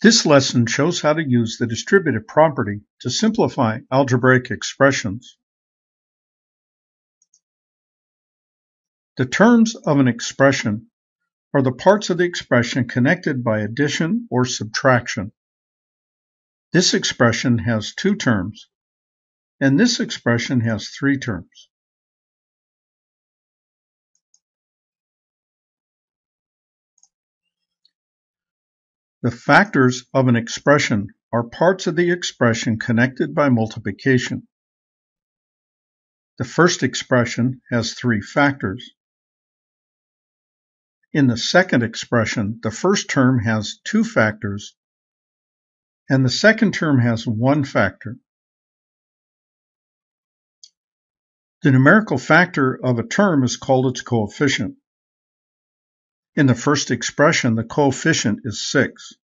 This lesson shows how to use the distributive property to simplify algebraic expressions. The terms of an expression are the parts of the expression connected by addition or subtraction. This expression has two terms, and this expression has three terms. The factors of an expression are parts of the expression connected by multiplication. The first expression has three factors. In the second expression, the first term has two factors, and the second term has one factor. The numerical factor of a term is called its coefficient. In the first expression, the coefficient is 6.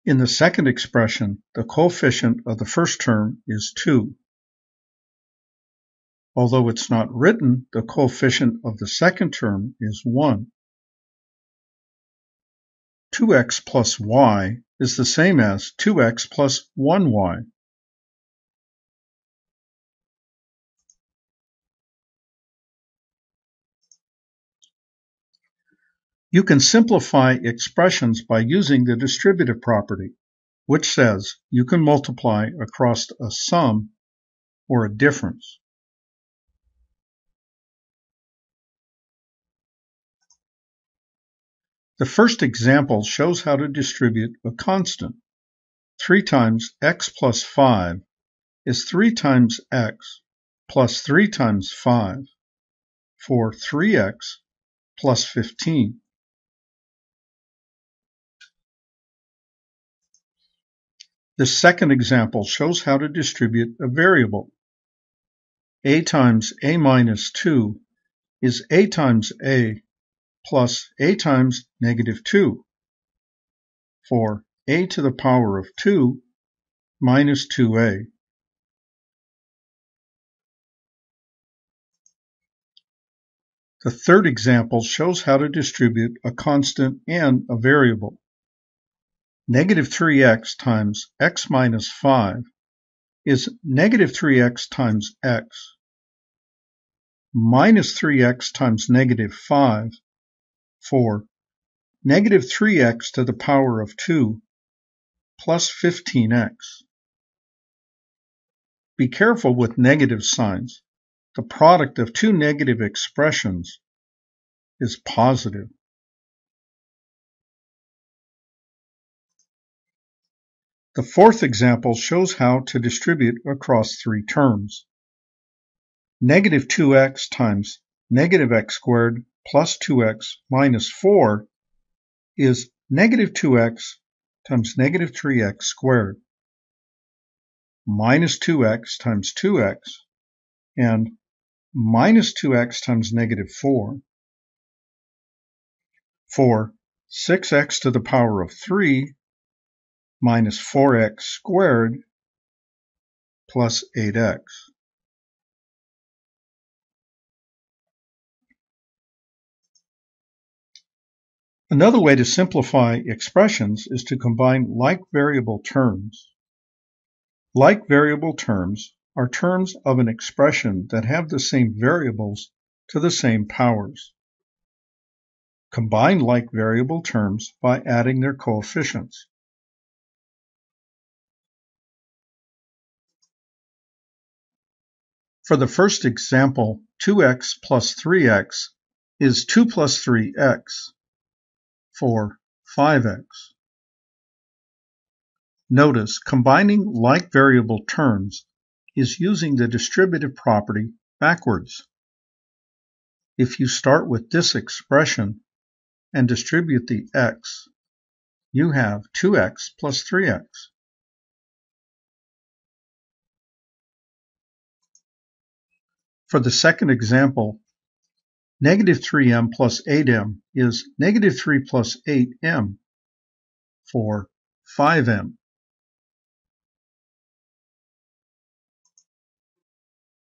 In the second expression, the coefficient of the first term is 2. Although it's not written, the coefficient of the second term is 1. 2x plus y is the same as 2x plus 1y. You can simplify expressions by using the distributive property, which says you can multiply across a sum or a difference. The first example shows how to distribute a constant. 3 times x plus 5 is 3 times x plus 3 times 5 for 3x plus 15. The second example shows how to distribute a variable. A times a minus 2 is a times a plus a times negative 2 for a to the power of 2 minus 2a. The third example shows how to distribute a constant and a variable. Negative 3x times x minus 5 is negative 3x times x minus 3x times negative 5 for negative 3x to the power of 2 plus 15x. Be careful with negative signs. The product of two negative expressions is positive. The fourth example shows how to distribute across three terms. Negative 2x times negative x squared plus 2x minus 4 is negative 2x times negative 3x squared minus 2x times 2x and minus 2x times negative 4 for 6x to the power of 3 minus 4x squared plus 8x. Another way to simplify expressions is to combine like variable terms. Like variable terms are terms of an expression that have the same variables to the same powers. Combine like variable terms by adding their coefficients. For the first example, 2x plus 3x is 2 plus 3x for 5x. Notice combining like variable terms is using the distributive property backwards. If you start with this expression and distribute the x, you have 2x plus 3x. For the second example, negative 3m plus 8m is negative 3 plus 8m for 5m.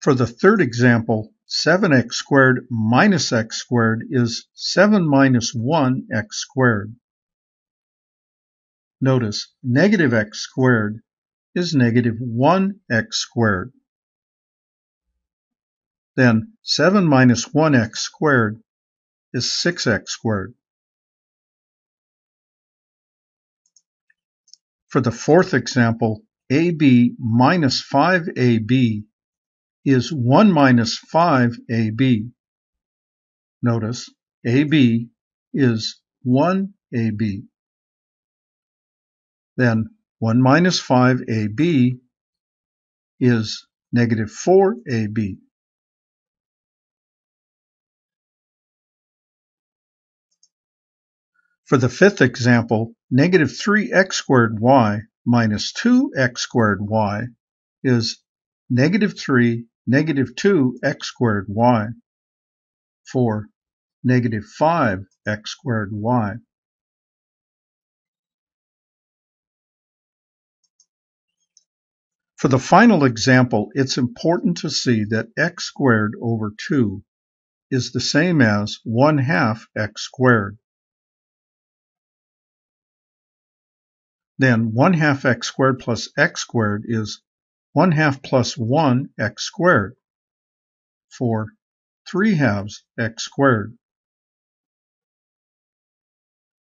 For the third example, 7x squared minus x squared is 7 minus 1x squared. Notice negative x squared is negative 1x squared. Then 7 minus 1x squared is 6x squared. For the fourth example, AB minus 5AB is 1 minus 5AB. Notice AB is 1AB. Then 1 minus 5AB is negative 4AB. For the fifth example, negative 3x squared y minus 2x squared y is negative 3, negative 2x squared y for negative 5x squared y. For the final example, it's important to see that x squared over 2 is the same as 1/2 x squared. Then 1/2 x squared plus x squared is 1/2 plus 1 x squared for 3/2 x squared.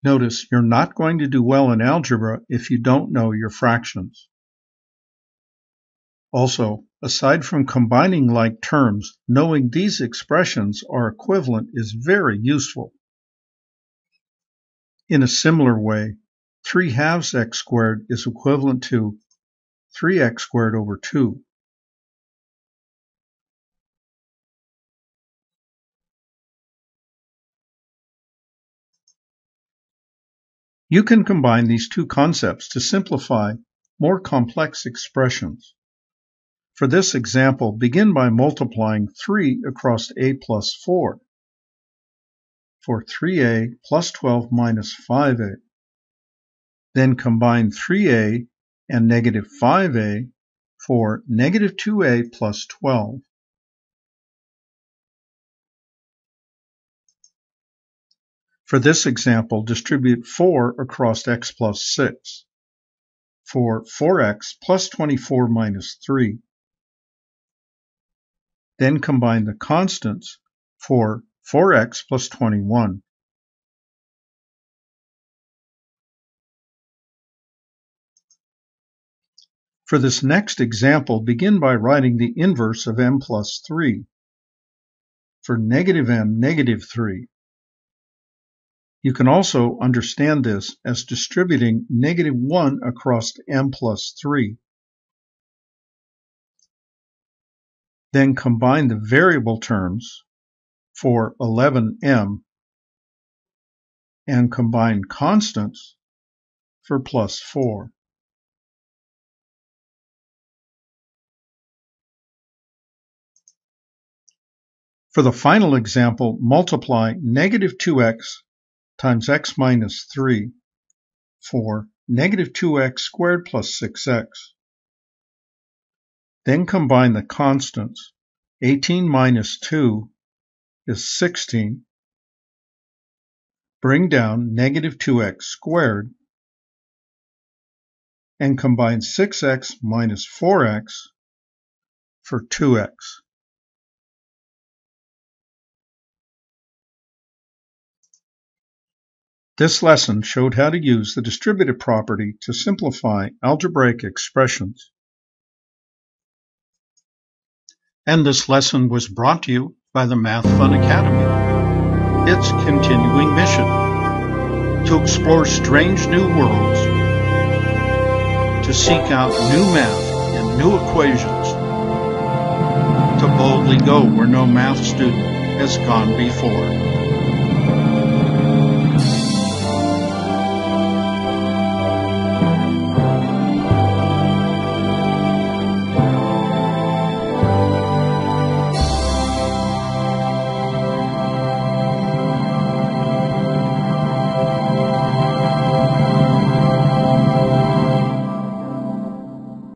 Notice you're not going to do well in algebra if you don't know your fractions. Also, aside from combining like terms, knowing these expressions are equivalent is very useful. In a similar way, 3/2 x squared is equivalent to 3x squared over 2. You can combine these two concepts to simplify more complex expressions. For this example, begin by multiplying 3 across a plus 4 for 3a plus 12 minus 5a. Then combine 3a and negative 5a for negative 2a plus 12. For this example, distribute 4 across x plus 6 for 4x plus 24 minus 3. Then combine the constants for 4x plus 21. For this next example, begin by writing the inverse of m plus 3 for negative m, negative 3. You can also understand this as distributing negative 1 across m plus 3. Then combine the variable terms for 11m and combine constants for plus 4. For the final example, multiply negative 2x times x minus 3 for negative 2x squared plus 6x. Then combine the constants. 18 minus 2 is 16. Bring down negative 2x squared and combine 6x minus 4x for 2x. This lesson showed how to use the distributive property to simplify algebraic expressions. And this lesson was brought to you by the Math Fun Academy. Its continuing mission: to explore strange new worlds, to seek out new math and new equations, to boldly go where no math student has gone before.